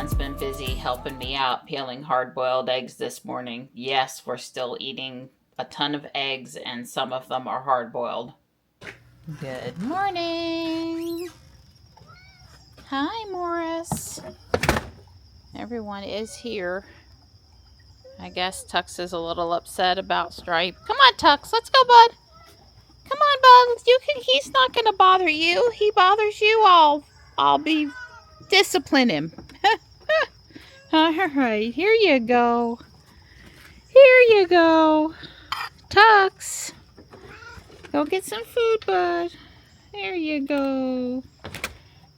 John's been busy helping me out peeling hard-boiled eggs this morning. Yes, we're still eating a ton of eggs, and some of them are hard-boiled. Good morning. Hi, Morris. Everyone is here. I guess Tux is a little upset about Stripe. Come on, Tux. Let's go, bud. Come on, bud. He's not going to bother you. He bothers you, I'll be discipline him. All right, here you go. Here you go. Tux. Go get some food, bud. There you go.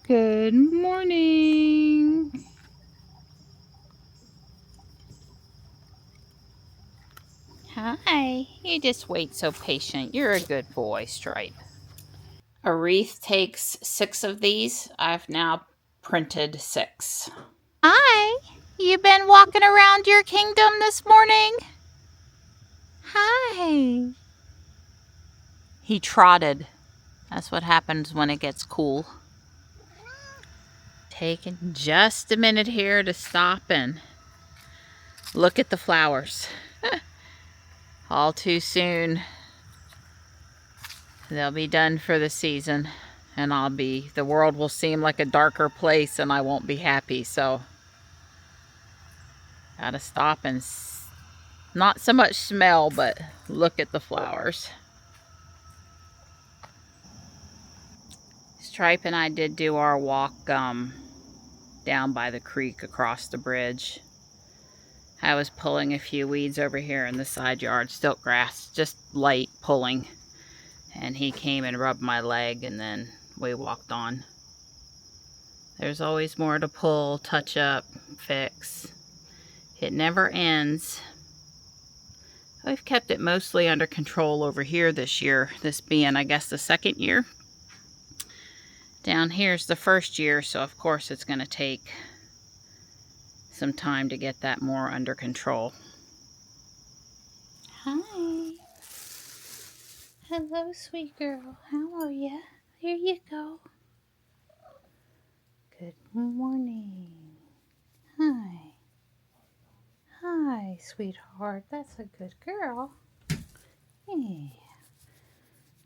Good morning. Hi. You just wait so patient. You're a good boy, Stripe. A wreath takes 6 of these. I've now printed 6. Hi. You been walking around your kingdom this morning? Hi. He trotted. That's what happens when it gets cool. Taking just a minute here to stop and look at the flowers. All too soon, they'll be done for the season, and the world will seem like a darker place, and I won't be happy. So, gotta stop and not so much smell, but look at the flowers. Stripe and I did do our walk down by the creek across the bridge. I was pulling a few weeds over here in the side yard, stilt grass, just light pulling. And he came and rubbed my leg, and then we walked on. There's always more to pull, touch up, fix. It never ends. We've kept it mostly under control over here this year, this being, I guess, the second year. Down here's the first year, so of course it's going to take some time to get that more under control. Hi. Hello, sweet girl. How are you? Here you go. Good morning. Hi. Hi, sweetheart. That's a good girl. Yeah.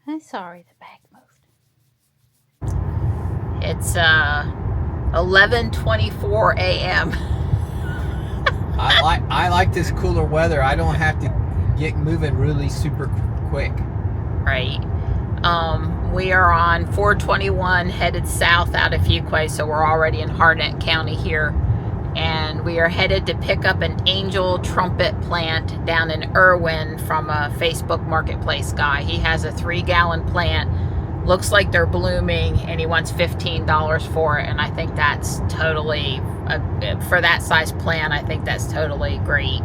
I'm sorry the bag moved. It's 11:24 a.m. I like this cooler weather. I don't have to get moving really super quick. Right. We are on 421 headed south out of Fuquay, so we're already in Harnett County here. And we are headed to pick up an angel trumpet plant down in Irwin from a Facebook Marketplace guy. He has a 3-gallon plant. Looks like they're blooming, and he wants $15 for it. And I think that's totally, for that size plant, I think that's totally great.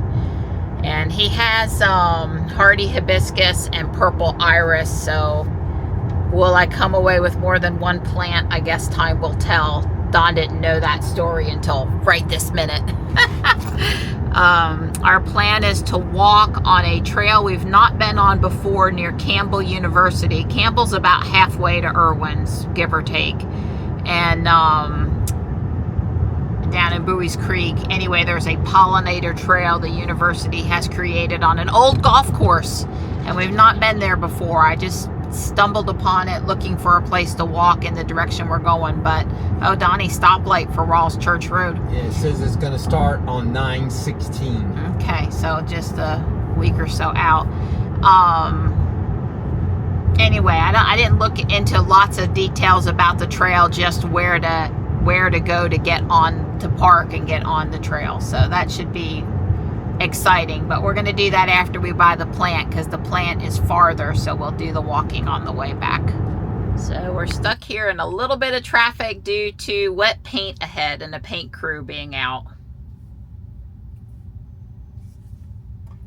And he has hardy hibiscus and purple iris, so will I come away with more than one plant? I guess time will tell. Don didn't know that story until right this minute. Our plan is to walk on a trail we've not been on before near Campbell University. Campbell's about halfway to Irwin's, give or take. And down in Bowie's Creek. Anyway, there's a pollinator trail the university has created on an old golf course. And we've not been there before. I just stumbled upon it looking for a place to walk in the direction we're going. But, oh, Donnie, stoplight for Rawls Church Road. Yeah, it says it's going to start on 9/16. Okay, so just a week or so out. Anyway, I didn't look into lots of details about the trail, just where to go to get on, to park and get on the trail. So that should be exciting, but we're going to do that after we buy the plant, because the plant is farther, so we'll do the walking on the way back. So we're stuck here in a little bit of traffic due to wet paint ahead and the paint crew being out.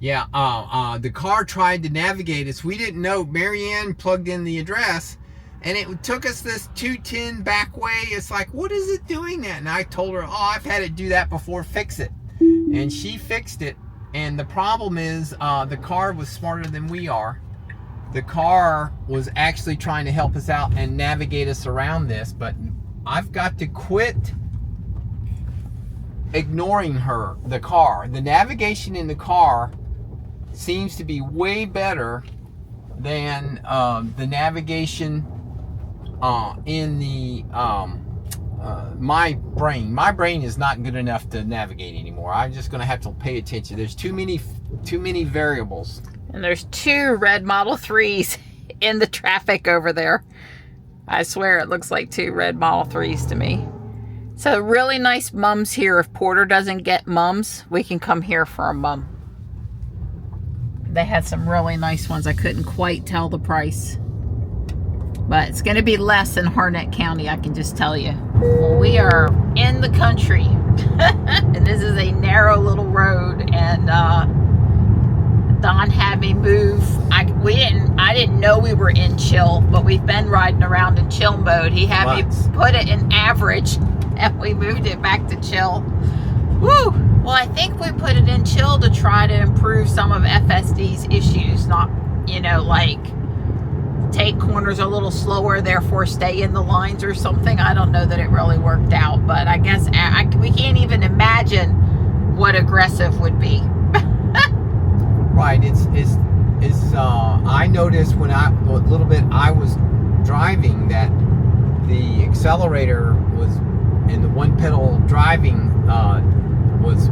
Yeah, the car tried to navigate us. We didn't know. Marianne plugged in the address, and it took us this 210 back way. It's like, what is it doing that? And I told her, oh, I've had it do that before, fix it. And she fixed it. And the problem is, the car was smarter than we are. The car was actually trying to help us out and navigate us around this, but I've got to quit ignoring the car. The navigation in the car seems to be way better than the navigation in the my brain. My brain is not good enough to navigate anymore. I'm just going to have to pay attention. There's too many variables. And there's 2 red Model 3s in the traffic over there. I swear it looks like 2 red Model 3s to me. So really nice mums here. If Porter doesn't get mums, we can come here for a mum. They had some really nice ones. I couldn't quite tell the price. But it's going to be less in Harnett County, I can just tell you. Well, we are in the country. And this is a narrow little road. And Don had me move. I didn't know we were in chill, but we've been riding around in chill mode. He had me put it in average, and we moved it back to chill. Woo! Well, I think we put it in chill to try to improve some of FSD's issues. Not, like take corners a little slower, therefore stay in the lines or something. I don't know that it really worked out, but I guess we can't even imagine what aggressive would be. Right. I noticed when I was driving that the accelerator was, and the one pedal driving was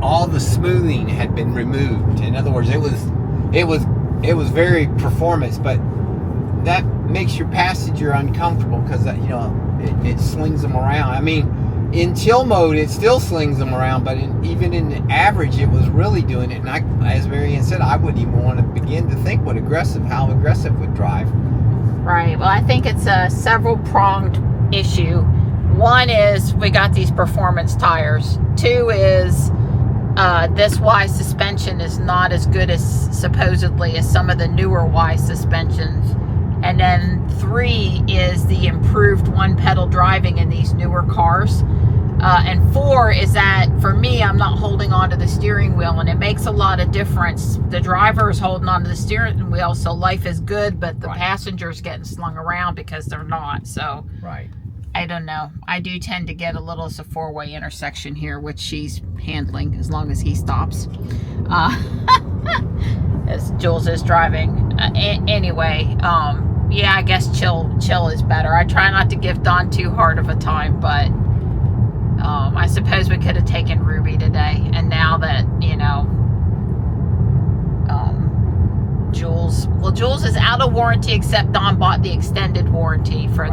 all the smoothing had been removed. In other words, it was very performance, but that makes your passenger uncomfortable because it slings them around. I mean, in chill mode, it still slings them around, but even in the average, it was really doing it. And as Marianne said, I wouldn't even want to begin to think how aggressive would drive. Right. Well, I think it's a several-pronged issue. One is we got these performance tires. 2 is this Y suspension is not as good as supposedly as some of the newer Y suspensions. And then 3 is the improved one-pedal driving in these newer cars. And 4 is that, for me, I'm not holding on to the steering wheel, and it makes a lot of difference. The driver is holding on to the steering wheel, so life is good, but the passenger's getting slung around because they're not. So, right. I don't know. I do tend to get a little, it's a 4-way intersection here, which she's handling as long as he stops. As Jules is driving. Anyway, yeah, I guess chill is better. I try not to give Don too hard of a time, but I suppose we could have taken Ruby today. And now that, Jules is out of warranty, except Don bought the extended warranty for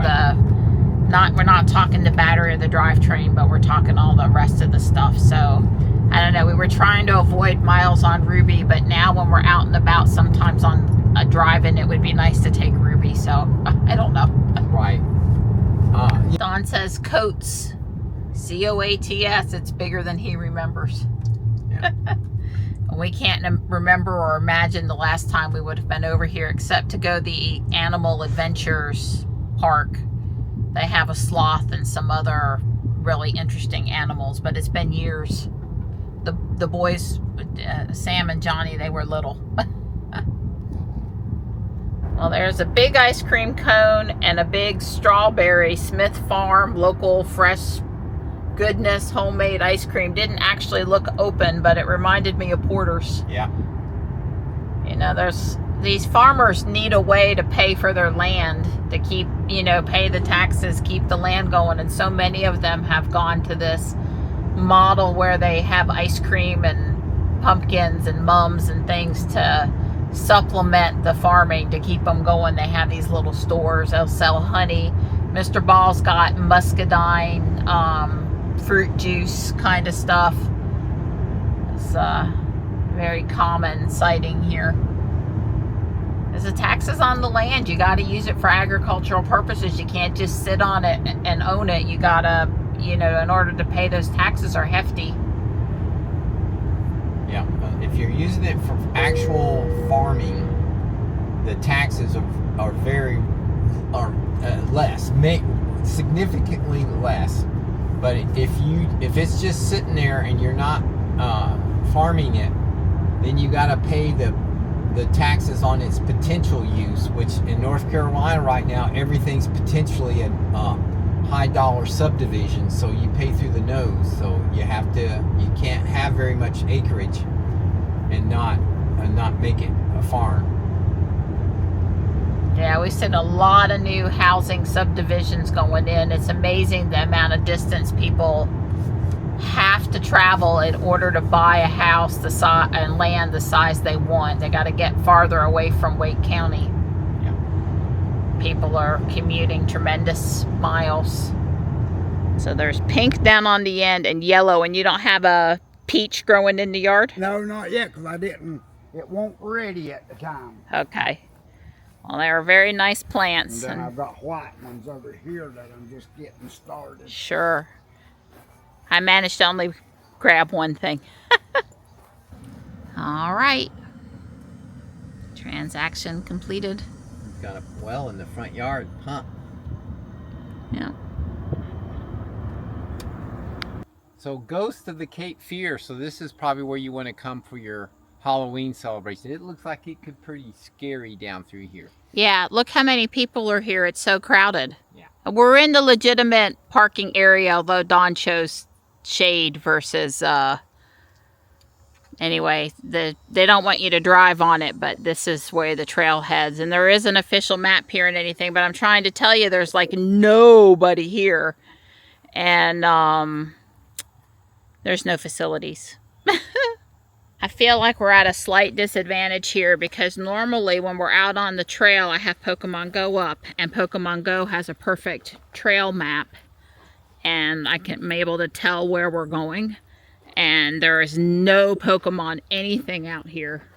we're not talking the battery or the drivetrain, but we're talking all the rest of the stuff. So I don't know. We were trying to avoid miles on Ruby, but now when we're out and about, sometimes on a driving, it would be nice to take Ruby. So I don't know. Right. Don says Coates, COATS. It's bigger than he remembers. Yeah. We can't remember or imagine the last time we would have been over here, except to go the Animal Adventures Park. They have a sloth and some other really interesting animals, but it's been years. The boys, Sam and Johnny, they were little. Well, there's a big ice cream cone and a big strawberry Smith Farm local fresh goodness homemade ice cream. Didn't actually look open, but it reminded me of Porter's. Yeah. These farmers need a way to pay for their land, to keep, pay the taxes, keep the land going. And so many of them have gone to this model where they have ice cream and pumpkins and mums and things to supplement the farming to keep them going. They have these little stores. They'll sell honey. Mr. Ball's got muscadine, fruit juice kind of stuff. It's very common sighting here. There's the taxes on the land. You got to use it for agricultural purposes. You can't just sit on it and own it. You got to, in order to pay those taxes are hefty. Yeah, if you're using it for actual farming, the taxes are less, significantly less. But if it's just sitting there and you're not farming it, then you got to pay the taxes on its potential use, which in North Carolina right now, everything's potentially a high dollar subdivisions, so you pay through the nose. So you can't have very much acreage and not make it a farm. Yeah, we've seen a lot of new housing subdivisions going in. It's amazing the amount of distance people have to travel in order to buy a house and land the size they want. They got to get farther away from Wake County. Yeah. People are commuting tremendous miles. So there's pink down on the end and yellow, and you don't have a peach growing in the yard? No, not yet, because I didn't. It won't ready at the time. Okay. Well, they are very nice plants. And then I've got white ones over here that I'm just getting started. Sure. I managed to only grab one thing. All right. Transaction completed. It's got a well in the front yard pump. Yeah. So Ghost of the Cape Fear. So this is probably where you want to come for your Halloween celebration. It looks like it could be pretty scary down through here. Yeah, look how many people are here. It's so crowded. Yeah. We're in the legitimate parking area, although Dawn chose shade versus anyway, they don't want you to drive on it, but this is where the trail heads. And there is an official map here and anything, but I'm trying to tell you there's like nobody here. And there's no facilities. I feel like we're at a slight disadvantage here because normally when we're out on the trail, I have Pokemon Go up, and Pokemon Go has a perfect trail map, and I'm able to tell where we're going, and there is no Pokemon anything out here.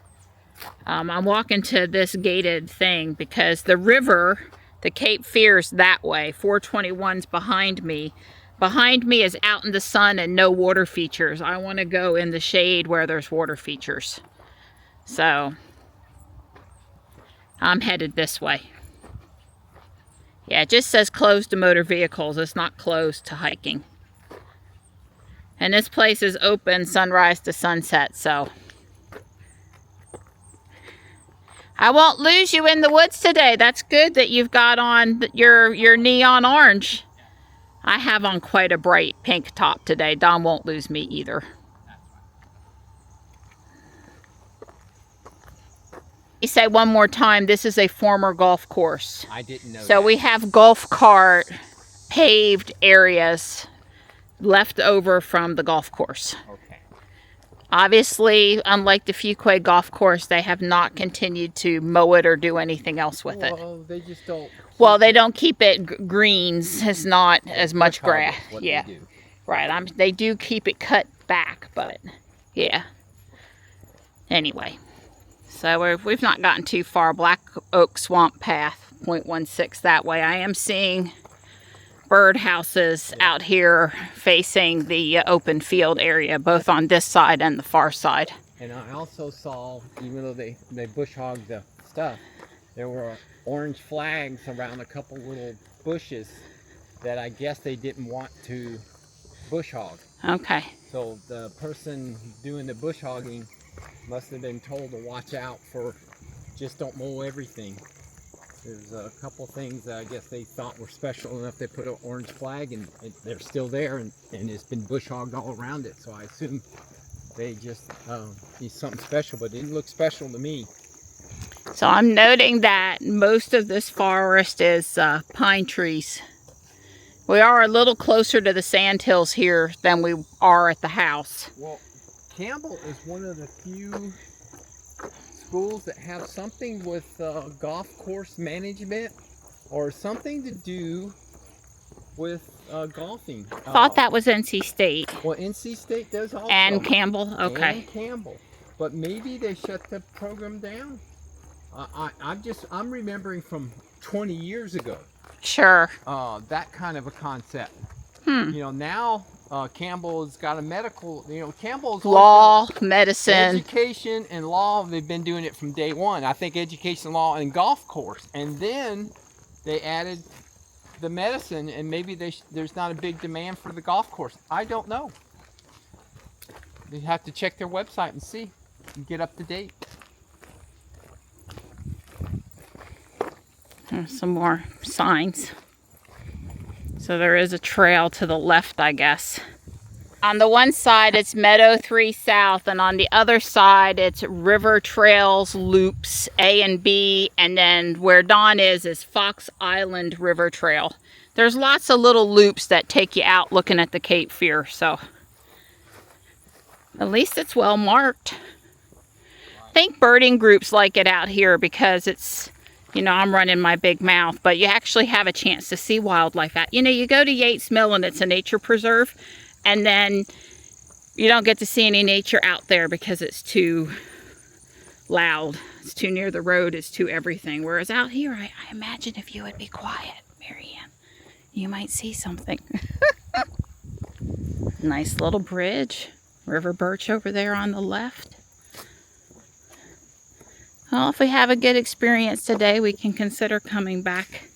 I'm walking to this gated thing because the river, the Cape Fear's that way, 421's behind me. Behind me is out in the sun and no water features. I want to go in the shade where there's water features. So, I'm headed this way. Yeah, it just says closed to motor vehicles. It's not closed to hiking. And this place is open sunrise to sunset, so. I won't lose you in the woods today. That's good that you've got on your neon orange. I have on quite a bright pink top today. Dawn won't lose me either. You say one more time, this is a former golf course. I didn't know So that. we have golf cart paved areas left over from the golf course. Okay. Obviously, unlike the Fuquay golf course, they have not continued to mow it or do anything else with it. Well, they just don't. Well, they don't keep it greens. It's not as much grass. Yeah, They do. right. They do keep it cut back, but yeah. Anyway, so we've not gotten too far. Black Oak Swamp Path, 0.16 that way. I am seeing bird houses out here facing the open field area, both on this side and the far side. And I also saw, even though they bush hogged the stuff, there were orange flags around a couple little bushes that I guess they didn't want to bush hog. Okay. So the person doing the bush hogging must have been told to watch out for, just don't mow everything. There's a couple things that I guess they thought were special enough they put an orange flag, and they're still there, and it's been bush hogged all around it. So I assume they just need something special, but it didn't look special to me. So I'm noting that most of this forest is pine trees. We are a little closer to the sandhills here than we are at the house. Well, Campbell is one of the few schools that have something with golf course management or something to do with golfing. Thought that was NC State. Well, NC State does also. And Campbell? Okay. And Campbell. But maybe they shut the program down. I'm remembering from 20 years ago. Sure. That kind of a concept. Hmm. You know, now Campbell's got a medical, Campbell's Law, medicine. education and law, they've been doing it from day one. I think education, law, and golf course. And then they added the medicine, and maybe there's not a big demand for the golf course. I don't know. You have to check their website and see and get up to date. Some more signs. So there is a trail to the left, I guess. On the one side, it's Meadow 3 South, and on the other side, it's River Trails Loops A and B, and then where Dawn is Fox Island River Trail. There's lots of little loops that take you out looking at the Cape Fear, so at least it's well marked. I think birding groups like it out here because it's, you know, I'm running my big mouth, but you actually have a chance to see wildlife out. You know, you go to Yates Mill and it's a nature preserve, and then you don't get to see any nature out there because it's too loud. It's too near the road. It's too everything. Whereas out here, I imagine if you would be quiet, Marianne, you might see something. Nice little bridge. River birch over there on the left. Well, if we have a good experience today, we can consider coming back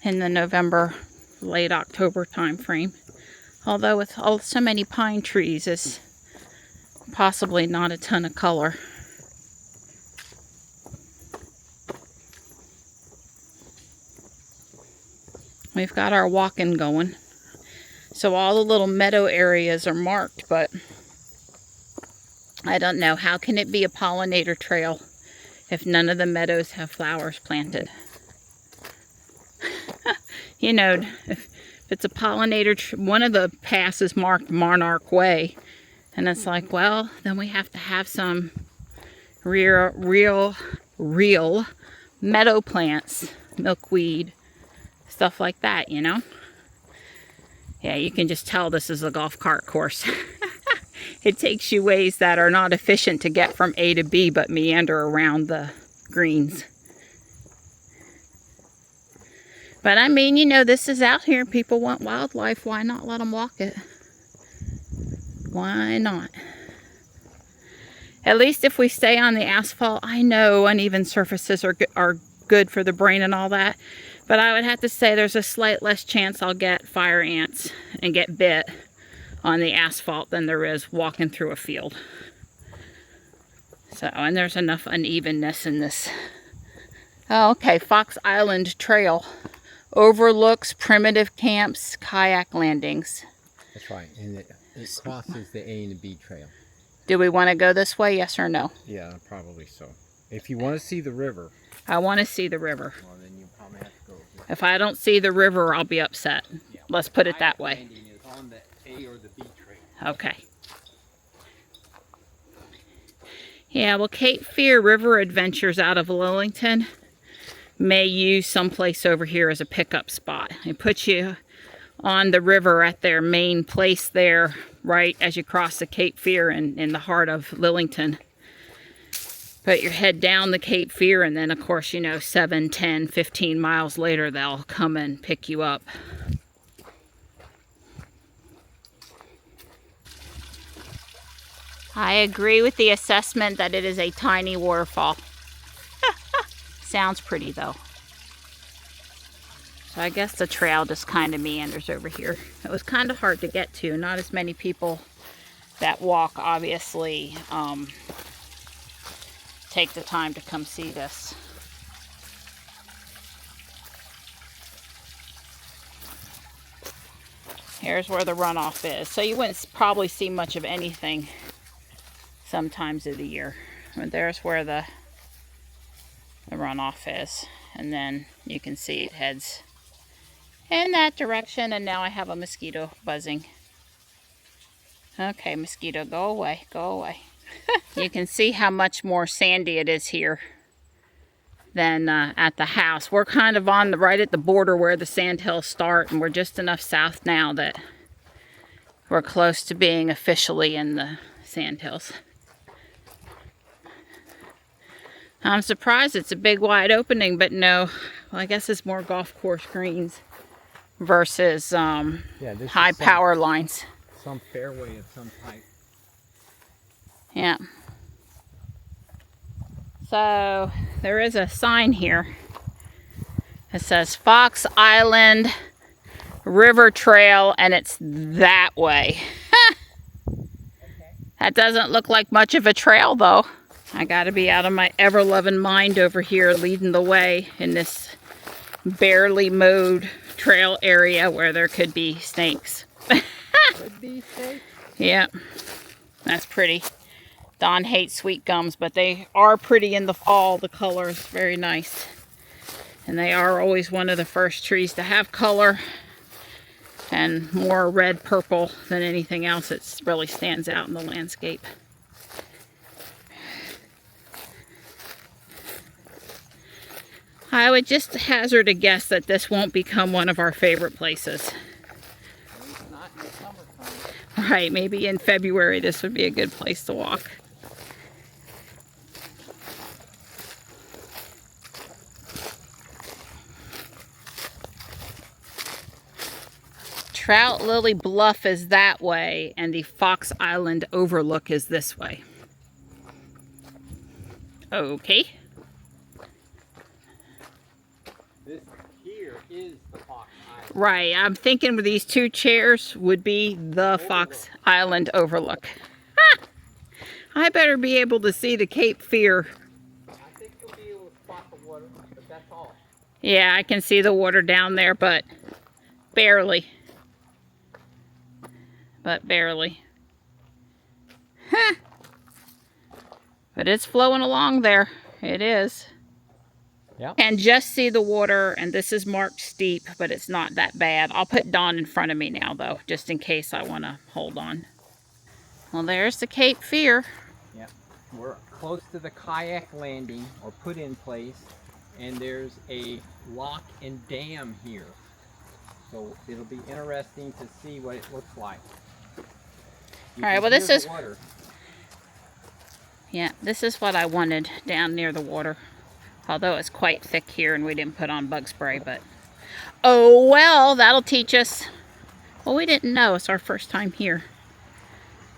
in the November, late October time frame. Although with so many pine trees, it's possibly not a ton of color. We've got our walking going. So all the little meadow areas are marked, but I don't know. How can it be a pollinator trail if none of the meadows have flowers planted? You know, if it's a pollinator, one of the paths is marked Monarch Way. And it's like, well, then we have to have some real meadow plants, milkweed, stuff like that, you know? Yeah, you can just tell this is a golf cart course. It takes you ways that are not efficient to get from A to B, but meander around the greens. But I mean, you know, this is out here. People want wildlife. Why not let them walk it? Why not? At least if we stay on the asphalt, I know uneven surfaces are good for the brain and all that. But I would have to say there's a slight less chance I'll get fire ants and get bit on the asphalt than there is walking through a field. So, and there's enough unevenness in this. Oh, okay, Fox Island Trail. Overlooks primitive camps, kayak landings. That's right, and it crosses the A and the B trail. Do we want to go this way, yes or no? Yeah, probably so. If you want to see the river. I want to see the river. Well, then you probably have to go here. If I don't see the river, I'll be upset. Yeah. Let's put it that way. Landing is on the A or the B trail. Okay. Yeah, well, Cape Fear River Adventures out of Lillington may use someplace over here as a pickup spot. It puts you on the river at their main place there, right as you cross the Cape Fear in the heart of Lillington. Put your head down the Cape Fear, and then, of course, you know, 7, 10, 15 miles later, they'll come and pick you up. I agree with the assessment that it is a tiny waterfall. Sounds pretty, though. So I guess the trail just kind of meanders over here. It was kind of hard to get to. Not as many people that walk, obviously, take the time to come see this. Here's where the runoff is. So you wouldn't probably see much of anything sometimes of the year. But there's where the runoff is. And then you can see it heads in that direction. And now I have a mosquito buzzing. Okay, mosquito, go away, go away. You can see how much more sandy it is here than at the house. We're kind of on right at the border where the sandhills start, and we're just enough south now that we're close to being officially in the sandhills. I'm surprised it's a big wide opening, but no, well, I guess it's more golf course greens versus high power lines. Some fairway of some type. Yeah. So there is a sign here. It says Fox Island River Trail, and it's that way. That doesn't look like much of a trail, though. I got to be out of my ever-loving mind over here leading the way in this barely mowed trail area where there could be snakes. Could be safe. Yeah, that's pretty. Don hates sweet gums, but they are pretty in the fall. The color is very nice. And they are always one of the first trees to have color and more red purple than anything else. It really stands out in the landscape. I would just hazard a guess that this won't become one of our favorite places. Not in the summertime. Right, maybe in February this would be a good place to walk. Trout Lily Bluff is that way, and the Fox Island Overlook is this way. Okay. This here is the Fox Island. Right, I'm thinking these two chairs would be the Fox Island Overlook. Ah! I better be able to see the Cape Fear. I think you'll be able to spot the water, but that's all. Yeah, I can see the water down there, but barely. But barely. Huh. But it's flowing along there. It is. Yeah. And just see the water, and this is marked steep, but it's not that bad. I'll put Dawn in front of me now, though, just in case I want to hold on. Well, there's the Cape Fear. Yeah. We're close to the kayak landing, or put in place, and there's a lock and dam here. So it'll be interesting to see what it looks like. All right, well, this is... Yeah, this is what I wanted down near the water. Although it's quite thick here and we didn't put on bug spray, but... Oh, well, that'll teach us. Well, we didn't know. It's our first time here.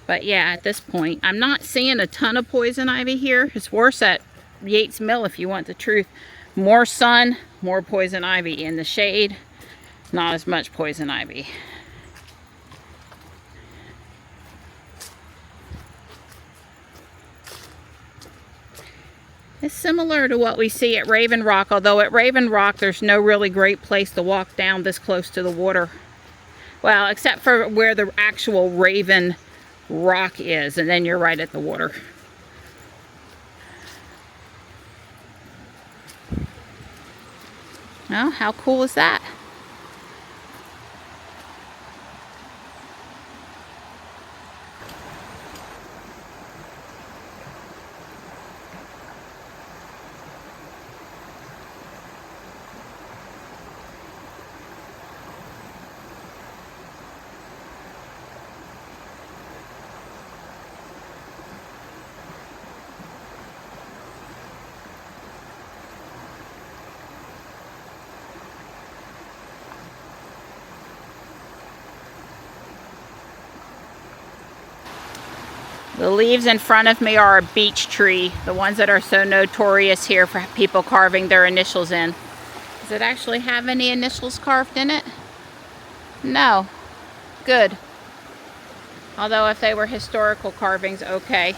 But yeah, at this point, I'm not seeing a ton of poison ivy here. It's worse at Yates Mill, if you want the truth. More sun, more poison ivy. In the shade, not as much poison ivy. It's similar to what we see at Raven Rock, although at Raven Rock there's no really great place to walk down this close to the water. Well, except for where the actual Raven Rock is, and then you're right at the water. Well, how cool is that? The leaves in front of me are a beech tree, the ones that are so notorious here for people carving their initials in. Does it actually have any initials carved in it? No. Good. Although if they were historical carvings, okay.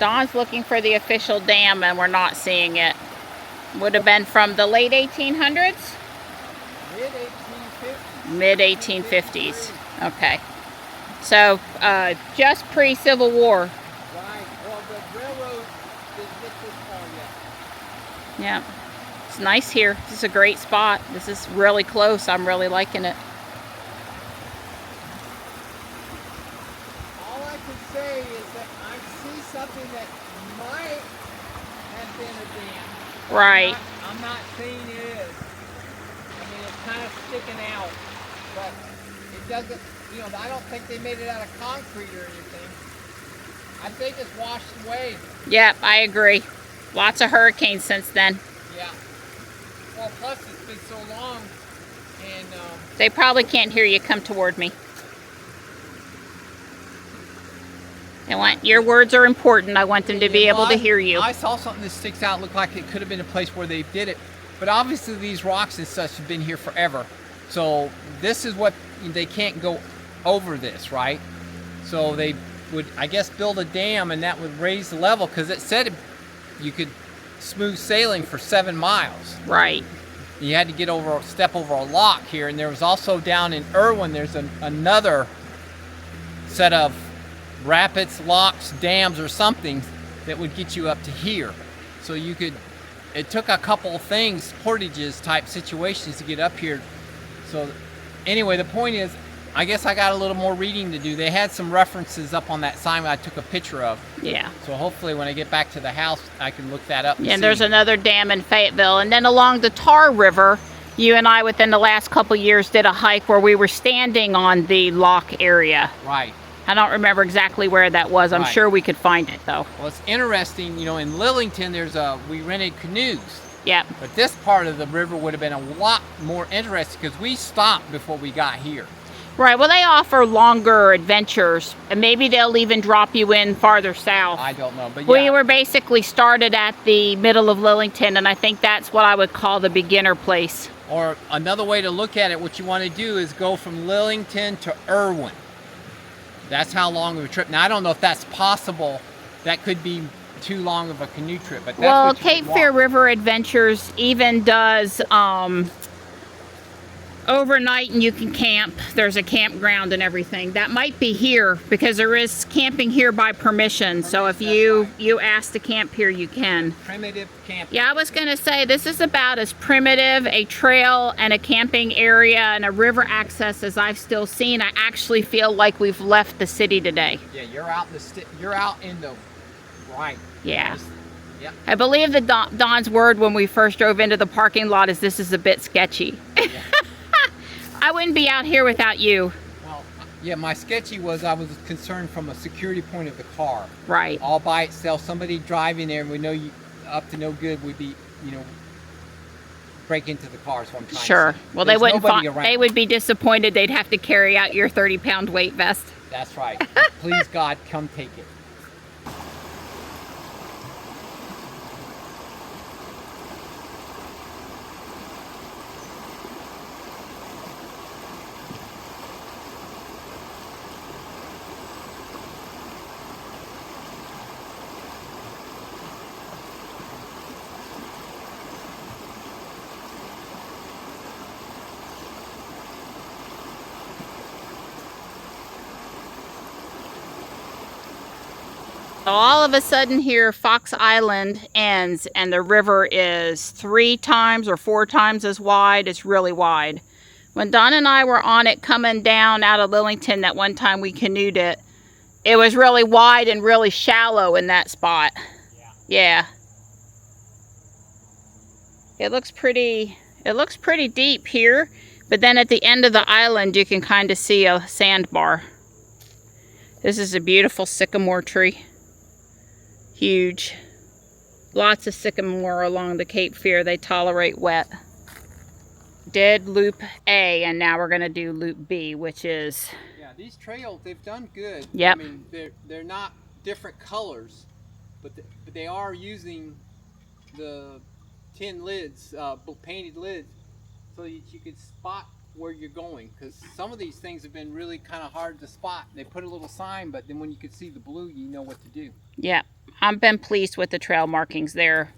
Dawn's looking for the official dam and we're not seeing it. Would have been from the late 1800s? Mid-1850s. Mid-1850s. Okay. So, just pre-Civil War. Right. Well, the railroad didn't get this far yet. Yeah. It's nice here. This is a great spot. This is really close. I'm really liking it. All I can say is that I see something that might have been a dam. Right. I'm not saying it is. I mean, it's kind of sticking out, but it doesn't, you know, I don't think they made it out of concrete or anything. I think it's washed away. Yep, I agree. Lots of hurricanes since then. Yeah. Well, plus it's been so long, and They probably can't hear you. Come toward me. I want, your words are important. I want them to be able to hear you. I saw something that sticks out, looked like it could have been a place where they did it, but obviously these rocks and such have been here forever. So this is what, they can't go over this, right? So they would, I guess, build a dam, and that would raise the level, because it said you could smooth sailing for 7 miles. Right. You had to get over, step over a lock here, and there was also down in Irwin, there's another set of rapids, locks, dams, or something that would get you up to here. So you could, it took a couple of things, portages type situations to get up here. So anyway, the point is, I guess I got a little more reading to do. They had some references up on that sign I took a picture of. Yeah. So hopefully when I get back to the house, I can look that up. And there's another dam in Fayetteville. And then along the Tar River, you and I within the last couple years did a hike where we were standing on the lock area. Right. I don't remember exactly where that was. I'm sure we could find it though. Well, it's interesting, you know, in Lillington, we rented canoes. Yep. But this part of the river would have been a lot more interesting because we stopped before we got here. Right, well they offer longer adventures, and maybe they'll even drop you in farther south. I don't know, but yeah. We were basically started at the middle of Lillington, and I think that's what I would call the beginner place. Or another way to look at it, what you want to do is go from Lillington to Irwin. That's how long of a trip. Now, I don't know if that's possible. That could be too long of a canoe trip, but that's well, what you Cape want. Fear River Adventures even does overnight, and you can camp. There's a campground and everything. That might be here because there is camping here by permission. So if you ask to camp here, you can. Primitive camping. Yeah, I was gonna say this is about as primitive a trail and a camping area and a river access as I've still seen. I actually feel like we've left the city today. Yeah, you're out in the right. Yeah. Yep. I believe that Don's word when we first drove into the parking lot is this is a bit sketchy. Yeah. I wouldn't be out here without you. Well, yeah, my sketchy was I was concerned from a security point of the car. Right. All by itself, somebody driving there, and we know you up to no good would be, you know, break into the car. So I'm trying. Sure. To say. Well, There's they wouldn't. nobody around. They would be disappointed. They'd have to carry out your 30-pound weight vest. That's right. Please God, come take it. All of a sudden here, Fox Island ends and the river is 3 times or 4 times as wide. It's really wide. When Don and I were on it coming down out of Lillington that one time we canoed it, it was really wide and really shallow in that spot. Yeah. It looks pretty deep here, but then at the end of the island you can kind of see a sandbar. This is a beautiful sycamore tree. Huge. Lots of sycamore along the Cape Fear. They tolerate wet. Did loop A, and now we're going to do loop B, which is... Yeah, these trails, they've done good. Yep. I mean, they're not different colors, but they are using the tin lids, painted lids, so that you could spot where you're going, because some of these things have been really kind of hard to spot. They put a little sign, but then when you can see the blue, you know what to do. Yeah, I've been pleased with the trail markings. They're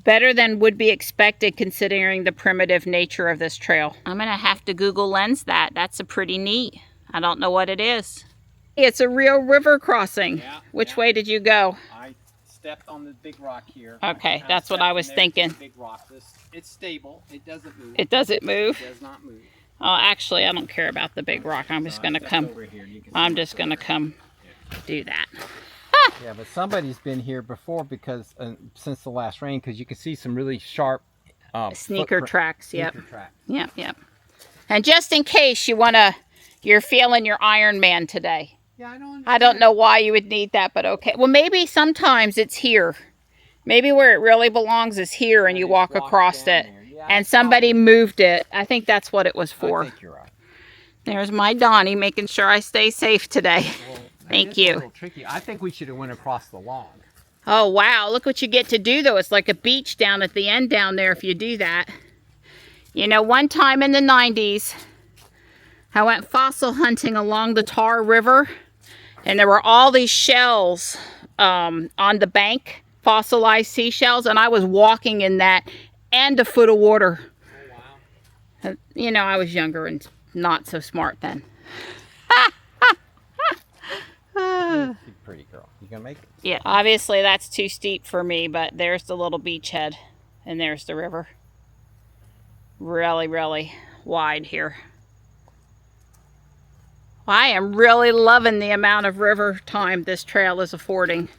better than would be expected considering the primitive nature of this trail. I'm gonna have to Google Lens that. That's a pretty neat. I don't know what it is. It's a real river crossing. Yeah, Which way did you go? I stepped on the big rock here. Okay, that's what I was thinking. Big rock. It's stable. It doesn't move. It doesn't move? It does not move. Oh, actually, I don't care about the big rock. I'm just gonna come. I'm just gonna come do that. Yeah, but somebody's been here before because since the last rain, because you can see some really sharp sneaker tracks. Yep. Sneaker tracks. Yep. Yep. And just in case you're feeling your Iron Man today. Yeah, I don't know why you would need that, but okay. Well, maybe sometimes it's here. Maybe where it really belongs is here, and you walk across it. Yeah, and somebody moved it. I think that's what it was for. I think you're right. There's my Donnie making sure I stay safe today. Well, thank you. A little tricky. I think we should have went across the log. Oh, wow. Look what you get to do, though. It's like a beach down at the end down there if you do that. You know, one time in the 90s, I went fossil hunting along the Tar River, and there were all these shells on the bank, fossilized seashells, and I was walking in that, and a foot of water. Oh, wow. You know, I was younger and not so smart then. You're pretty girl. You gonna make it? Yeah, obviously that's too steep for me, but there's the little beachhead and there's the river. Really, really wide here. I am really loving the amount of river time this trail is affording.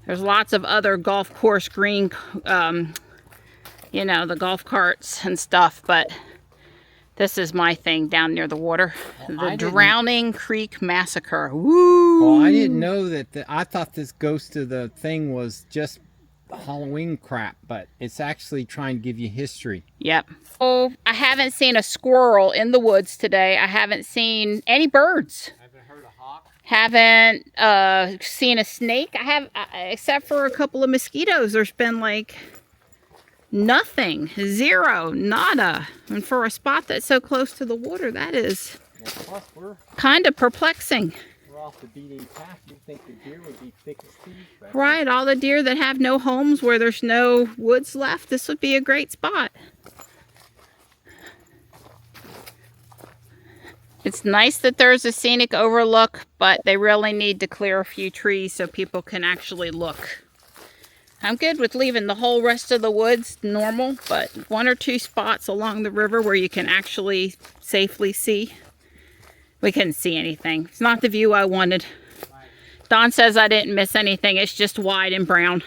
There's lots of other golf course green, you know, the golf carts and stuff, but this is my thing down near the water. Well, the Drowning Creek Massacre. Woo! Well, I didn't know that. I thought this ghost of the thing was just Halloween crap, but it's actually trying to give you history. Yep. Oh, I haven't seen a squirrel in the woods today. I haven't seen any birds. Haven't heard a hawk. Haven't seen a snake. I have, except for a couple of mosquitoes. There's been like nothing, zero, nada. And for a spot that's so close to the water, that is Well, plus we're kind of perplexing. off the beating path. You'd think the deer would be thick as thieves. But Right, all the deer that have no homes where there's no woods left, this would be a great spot. It's nice that there's a scenic overlook, but they really need to clear a few trees so people can actually look. I'm good with leaving the whole rest of the woods normal, but one or two spots along the river where you can actually safely see. We couldn't see anything. It's not the view I wanted. Don says I didn't miss anything. It's just wide and brown.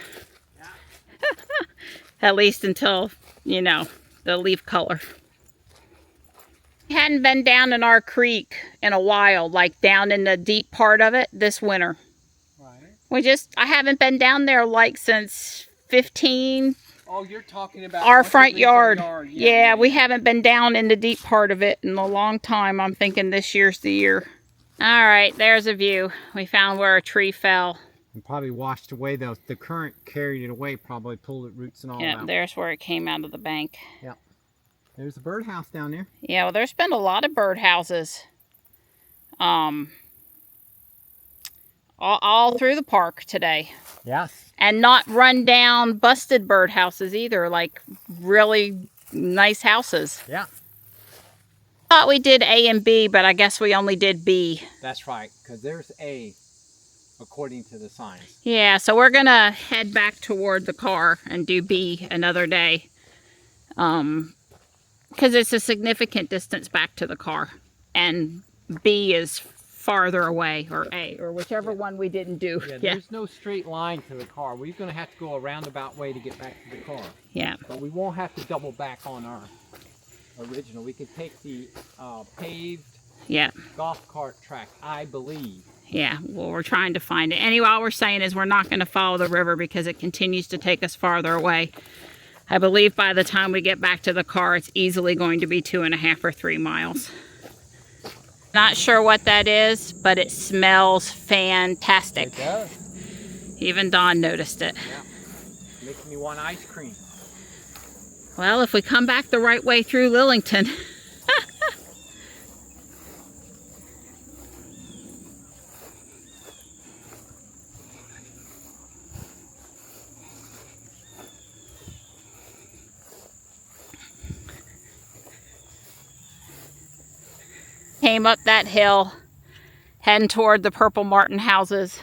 At least until, you know, the leaf color. We hadn't been down in our creek in a while, like down in the deep part of it this winter. right. I haven't been down there like since 15. Oh, you're talking about Our front yard. yard. Yeah, we haven't been down in the deep part of it in a long time. I'm thinking this year's the year. All right, there's a view. We found where a tree fell. And probably washed away though. The current carried it away, probably pulled its roots and all Yeah, out. there's where it came out of the bank. Yeah. There's a birdhouse down there. Yeah, well, there's been a lot of birdhouses. All through the park today. Yes. And not run down, busted birdhouses either, like really nice houses. Yeah. Thought we did A and B, but I guess we only did B. That's right, because there's A, according to the signs. Yeah, so we're gonna head back toward the car and do B another day. Because it's a significant distance back to the car. And B is farther away, or A, or whichever one we didn't do. Yeah, Yeah. there's no straight line to the car. We're going to have to go a roundabout way to get back to the car. Yeah. But we won't have to double back on our original. We can take the paved Yeah. golf cart track, I believe. Yeah, well, we're trying to find it. Anyway, all we're saying is we're not going to follow the river because it continues to take us farther away. I believe by the time we get back to the car, it's easily going to be 2.5 or 3 miles. Not sure what that is, but it smells fantastic. It does. Even Dawn noticed it. Yeah. Makes me want ice cream. Well, if we come back the right way through Lillington. Came up that hill, heading toward the Purple Martin houses.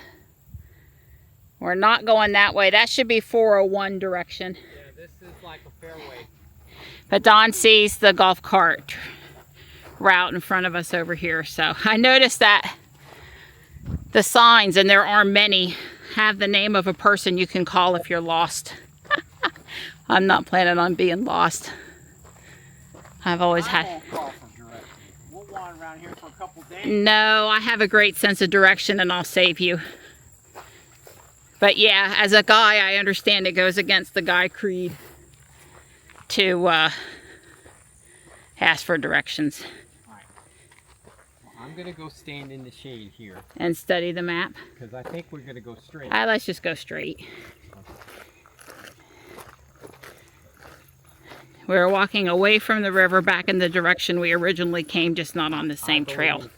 We're not going that way. That should be 401 direction. Yeah, this is like a fairway. But Don sees the golf cart route in front of us over here. So I noticed that the signs, and there are many, have the name of a person you can call if you're lost. I'm not planning on being lost. I've always had... We'll wander around here for a couple days. No, I have a great sense of direction and I'll save you. But yeah, as a guy, I understand it goes against the guy creed to ask for directions. Alright. Well, I'm going to go stand in the shade here. And study the map. Because I think we're going to go straight. Let's just go straight. We're walking away from the river back in the direction we originally came, just not on the same trail.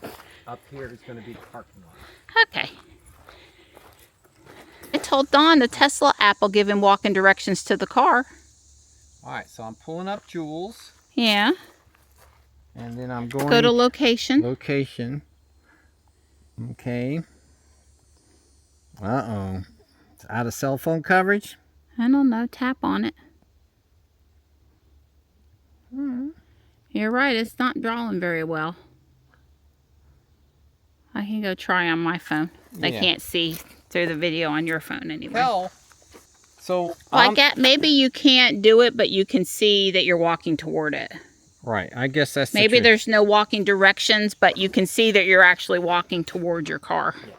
Up here is going to be the parking lot. Okay. I told Don the Tesla app will give him walking directions to the car. All right, so I'm pulling up Jules. Yeah. And then I'm going... Go to location. Location. Okay. Uh-oh. It's out of cell phone coverage? I don't know. Tap on it. You're right. It's not drawing very well. I can go try on my phone. They can't see through the video on your phone anyway. Hell. So well, maybe you can't do it, but you can see that you're walking toward it. Right. I guess that's maybe the trick. There's no walking directions, but you can see that you're actually walking toward your car. Yeah.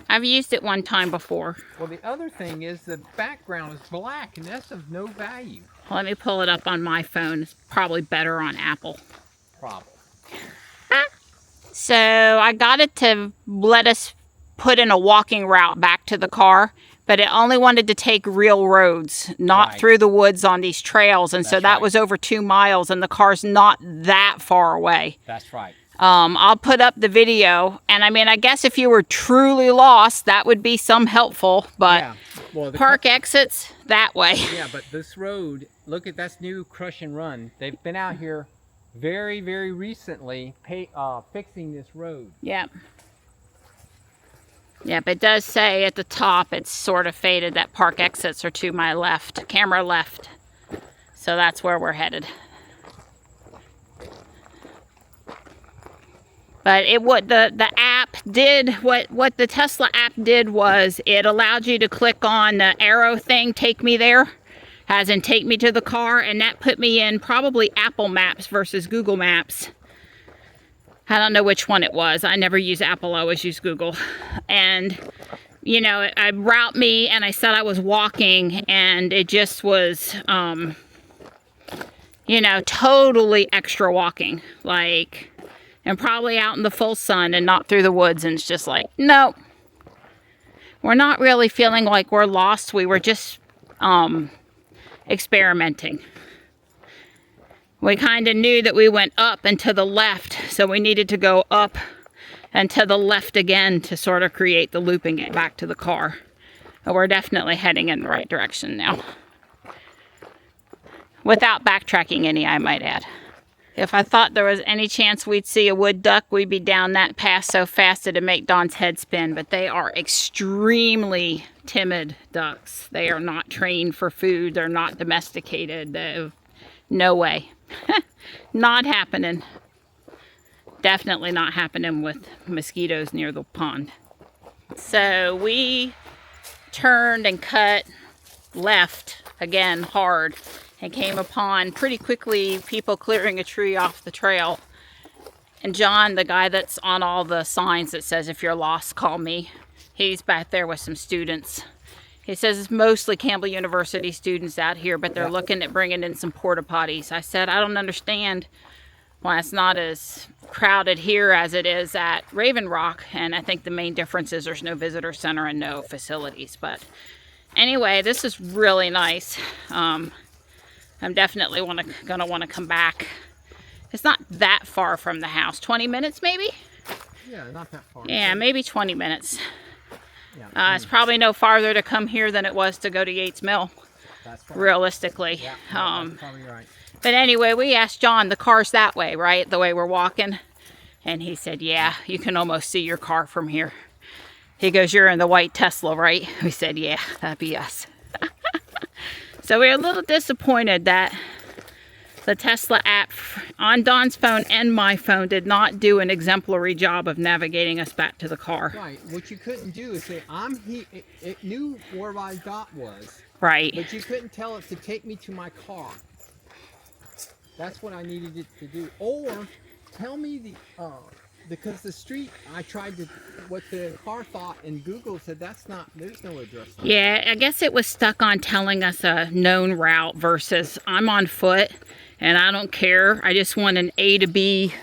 I've used it one time before. Well, the other thing is the background is black, and that's of no value. Let me pull it up on my phone. It's probably better on Apple. Probably. So I got it to let us put in a walking route back to the car, but it only wanted to take real roads, not through the woods on these trails. And so that was over 2 miles, and the car's not that far away. That's right. I'll put up the video, and I mean, I guess if you were truly lost, that would be some helpful, but well, park exits that way. Yeah, but this road, look at that's new Crush and Run. They've been out here very, very recently fixing this road. Yeah. Yep, it does say at the top, it's sort of faded that park exits are to my left, camera left. So that's where we're headed. But the app did, what the Tesla app did was it allowed you to click on the arrow thing, take me there, as in take me to the car, and that put me in probably Apple Maps versus Google Maps. I don't know which one it was. I never use Apple, I always use Google. And, you know, I route me, and I said I was walking, and it just was, you know, totally extra walking. Like, and probably out in the full sun and not through the woods. And it's just like, no, we're not really feeling like we're lost. We were just experimenting. We kind of knew that we went up and to the left, so we needed to go up and to the left again to sort of create the looping it back to the car. But we're definitely heading in the right direction now. Without backtracking any, I might add. If I thought there was any chance we'd see a wood duck, we'd be down that path so fast it'd make Dawn's head spin. But they are extremely timid ducks. They are not trained for food. They're not domesticated. No way. Not happening. Definitely not happening with mosquitoes near the pond. So we turned and cut left again hard and came upon pretty quickly people clearing a tree off the trail. And John, the guy that's on all the signs that says if you're lost, call me, he's back there with some students. He says it's mostly Campbell University students out here, but they're looking at bringing in some porta potties. I said, I don't understand why it's not as crowded here as it is at Raven Rock. And I think the main difference is there's no visitor center and no facilities. But anyway, this is really nice. I'm definitely gonna want to come back. It's not that far from the house. 20 minutes maybe? Yeah, not that far. Yeah, maybe 20 minutes. Yeah. It's probably no farther to come here than it was to go to Yates Mill. That's right. Realistically. Yeah, that's probably right. But anyway, we asked John, the car's that way, right? The way we're walking. And he said, yeah, you can almost see your car from here. He goes, you're in the white Tesla, right? We said, yeah, that'd be us. So we're a little disappointed that the Tesla app on Dawn's phone and my phone did not do an exemplary job of navigating us back to the car. Right. What you couldn't do is say, I'm here. It knew where my dot was. Right. But you couldn't tell it to take me to my car. That's what I needed it to do. Or tell me because the street, I tried to, what the car thought, and Google said that's not, there's no address. Yeah, I guess it was stuck on telling us a known route versus I'm on foot and I don't care. I just want an A to B,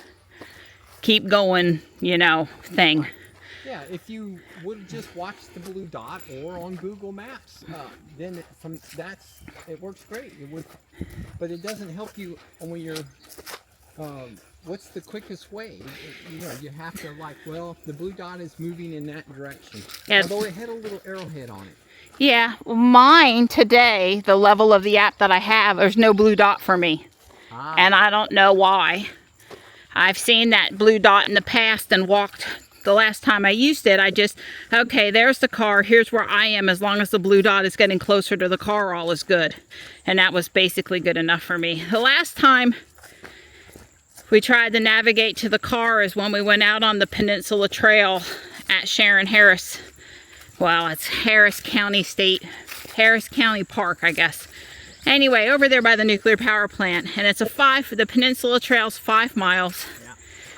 keep going, you know, thing. Yeah, if you would have just watched the blue dot or on Google Maps, then it works great. It would, but it doesn't help you when you're, what's the quickest way? You know, you have to like, well, the blue dot is moving in that direction. Yeah. Although it had a little arrowhead on it. Yeah, mine today, the level of the app that I have, there's no blue dot for me. And I don't know why. I've seen that blue dot in the past and walked, the last time I used it, I just, okay, there's the car, here's where I am. As long as the blue dot is getting closer to the car, all is good. And that was basically good enough for me. The last time we tried to navigate to the car is when we went out on the Peninsula Trail at Sharon Harris. Well, it's Harris County Park, I guess. Anyway, over there by the nuclear power plant. And it's the Peninsula Trail's 5 miles. Yeah.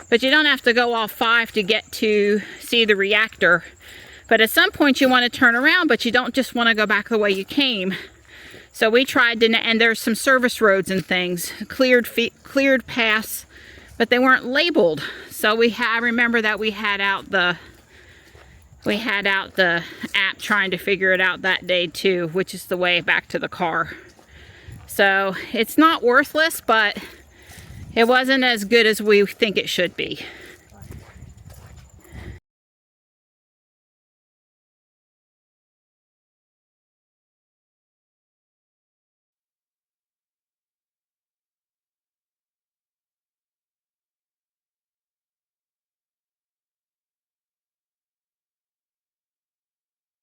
But you don't have to go all 5 to get to see the reactor. But at some point you want to turn around, but you don't just want to go back the way you came. So we tried to, and there's some service roads and things, cleared paths, but they weren't labeled. So I remember that we had out the app trying to figure it out that day too, which is the way back to the car. So it's not worthless, but it wasn't as good as we think it should be.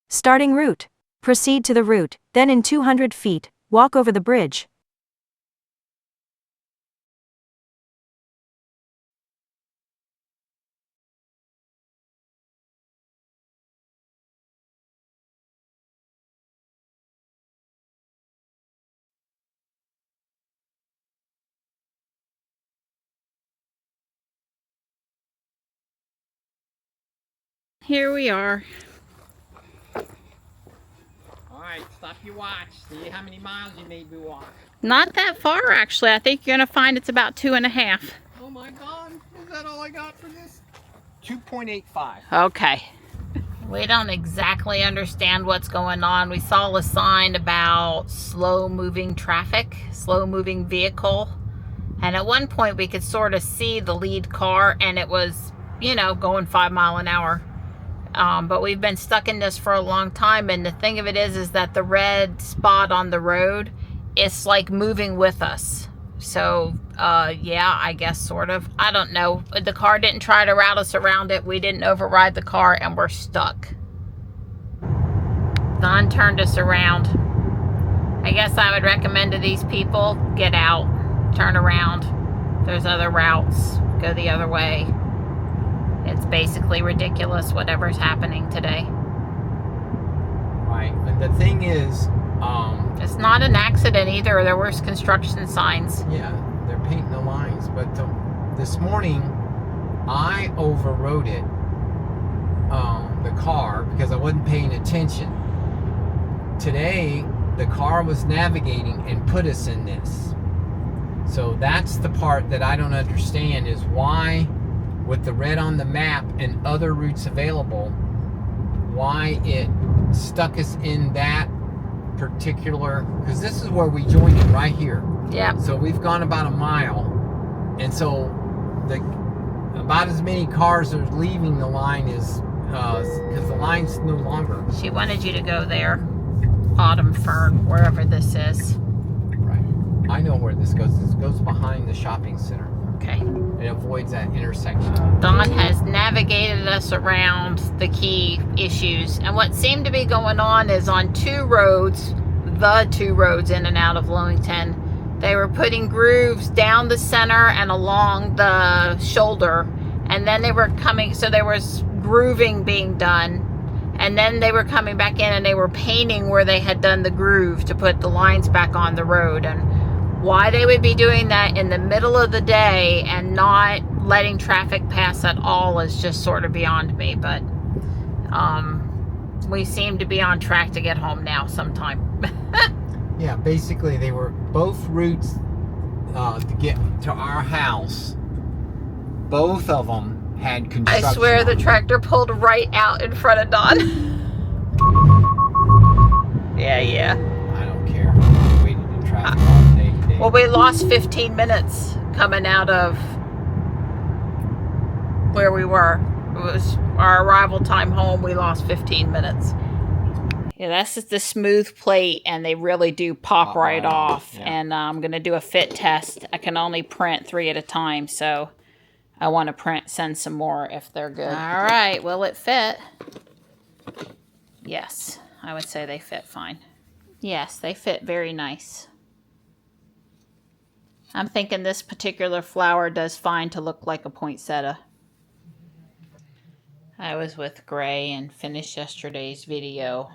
Starting route. Proceed to the route, then in 200 feet, walk over the bridge. Here we are. Alright, stop your watch. See how many miles you made me walk. Not that far, actually. I think you're going to find it's about 2.5. Oh my god, is that all I got for this? 2.85. Okay. We don't exactly understand what's going on. We saw a sign about slow-moving traffic, slow-moving vehicle. And at one point we could sort of see the lead car, and it was, you know, going 5 miles an hour. But we've been stuck in this for a long time, and the thing of it is that the red spot on the road is like moving with us. So, yeah, I guess sort of. I don't know. The car didn't try to route us around it. We didn't override the car, and we're stuck. Don turned us around. I guess I would recommend to these people, get out, turn around. There's other routes. Go the other way. It's basically ridiculous whatever's happening today. Right, but the thing is, it's not an accident either. There were construction signs. yeah, they're painting the lines. But this morning, I overrode it, the car, because I wasn't paying attention. Today, the car was navigating and put us in this. So that's the part that I don't understand, is why, with the red on the map and other routes available, why it stuck us in that particular, because this is where we joined it, right here. Yeah. So we've gone about a mile, and so about as many cars are leaving the line is because the line's no longer. She wanted you to go there. Autumn Fern, wherever this is. Right. I know where this goes. This goes behind the shopping center. Okay. It avoids that intersection. Don has navigated us around the key issues, and what seemed to be going on is on the two roads in and out of Lowington, they were putting grooves down the center and along the shoulder, and then they were coming, so there was grooving being done, and then they were coming back in and they were painting where they had done the groove to put the lines back on the road. And why they would be doing that in the middle of the day and not letting traffic pass at all is just sort of beyond me. But we seem to be on track to get home now sometime. Yeah, basically they were both routes to get to our house. Both of them had construction. I swear the tractor pulled right out in front of Don. Yeah. I don't care. I waited in traffic all day today. Well, we lost 15 minutes coming out of where we were. It was our arrival time home. We lost 15 minutes. Yeah, that's just the smooth plate, and they really do pop right off. Yeah. And I'm going to do a fit test. I can only print 3 at a time, so I want to send some more if they're good. All right, will it fit? Yes, I would say they fit fine. Yes, they fit very nice. I'm thinking this particular flower does fine to look like a poinsettia. I was with Gray and finished yesterday's video.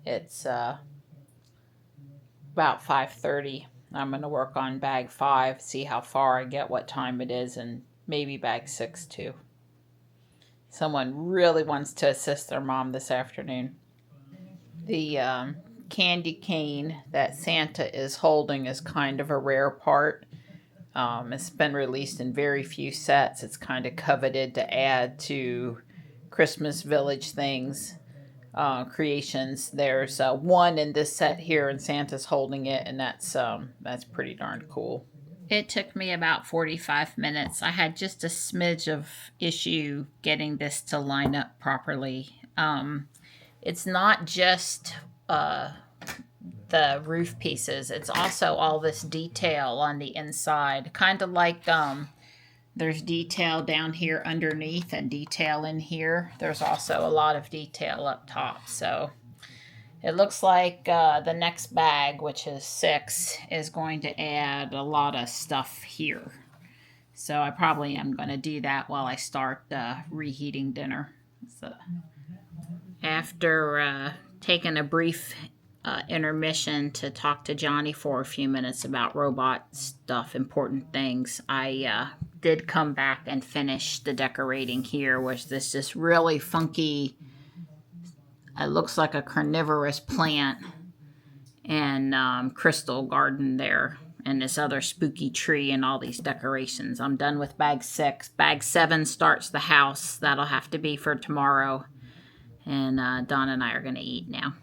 It's about 5:30. I'm going to work on bag 5, see how far I get, what time it is, and maybe bag 6 too. Someone really wants to assist their mom this afternoon. The candy cane that Santa is holding is kind of a rare part. It's been released in very few sets. It's kind of coveted to add to Christmas Village things, creations. There's one in this set here, and Santa's holding it, and that's pretty darn cool. It took me about 45 minutes. I had just a smidge of issue getting this to line up properly. It's not just the roof pieces. It's also all this detail on the inside. Kind of like there's detail down here underneath and detail in here. There's also a lot of detail up top. So it looks like the next bag, which is 6, is going to add a lot of stuff here. So I probably am going to do that while I start reheating dinner. So after taking a brief intermission to talk to Johnny for a few minutes about robot stuff, important things, I did come back and finish the decorating here, which this just really funky, it looks like a carnivorous plant, and crystal garden there, and this other spooky tree, and all these decorations. I'm done with bag 6. Bag 7 starts the house. That'll have to be for tomorrow, and Don and I are going to eat now.